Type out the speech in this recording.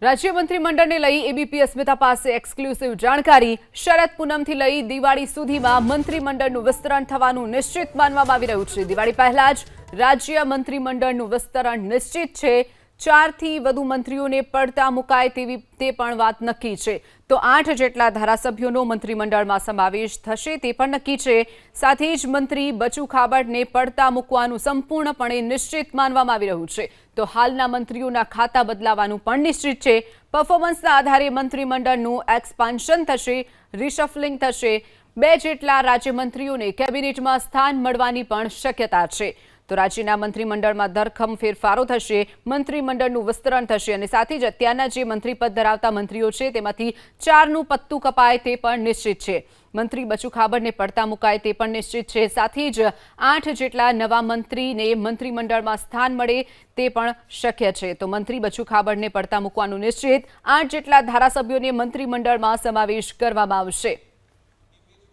રાજ્ય મંત્રીમંડળને લઈ એબીપી અસ્મિતા પાસે એક્સક્લુસિવ જાણકારી। શરદ પૂનમથી લઈ દિવાળી સુધીમાં મંત્રીમંડળનું વિસ્તરણ થવાનું નિશ્ચિત માનવામાં આવી રહ્યું છે। દિવાળી પહેલા જ રાજ્ય મંત્રીમંડળનું વિસ્તરણ નિશ્ચિત છે। 4 થી વધુ મંત્રીઓને પડતા મુકાય તેવી તે પણ વાત નક્કી છે। તો 8 જેટલા ધારાસભ્યોનો મંત્રીમંડળમાં સમાવેશ થશે તે પણ નક્કી છે। સાથે જ મંત્રી બચુ ખાબડને પડતા મૂકવાનું સંપૂર્ણપણે નિશ્ચિત માનવામાં આવી રહ્યું છે। તો હાલના મંત્રીઓના ખાતા બદલાવાનું પણ નિશ્ચિત છે। પરફોર્મન્સના આધારે મંત્રીમંડળનું એક્સપાન્શન થશે, રિશફલિંગ થશે। 2 જેટલા રાજ્યમંત્રીઓને કેબિનેટમાં સ્થાન મળવાની પણ શક્યતા છે। તો રાજ્યના મંત્રીમંડળમાં ધરખમ ફેરફારો થશે, મંત્રીમંડળનું વિસ્તરણ થશે અને સાથે જ અત્યારના જે મંત્રીપદ ધરાવતા મંત્રીઓ છે તેમાંથી 4નું પત્તું કપાય તે પણ નિશ્ચિત છે। મંત્રી બચુ ખાબડને પડતા મુકાય તે પણ નિશ્ચિત છે। સાથે જ 8 જેટલા નવા મંત્રીને મંત્રીમંડળમાં સ્થાન મળે તે પણ શક્ય છે। તો મંત્રી બચુ ખાબડને પડતા મૂકવાનું નિશ્ચિત, 8 જેટલા ધારાસભ્યોને મંત્રીમંડળમાં સમાવેશ કરવામાં આવશે।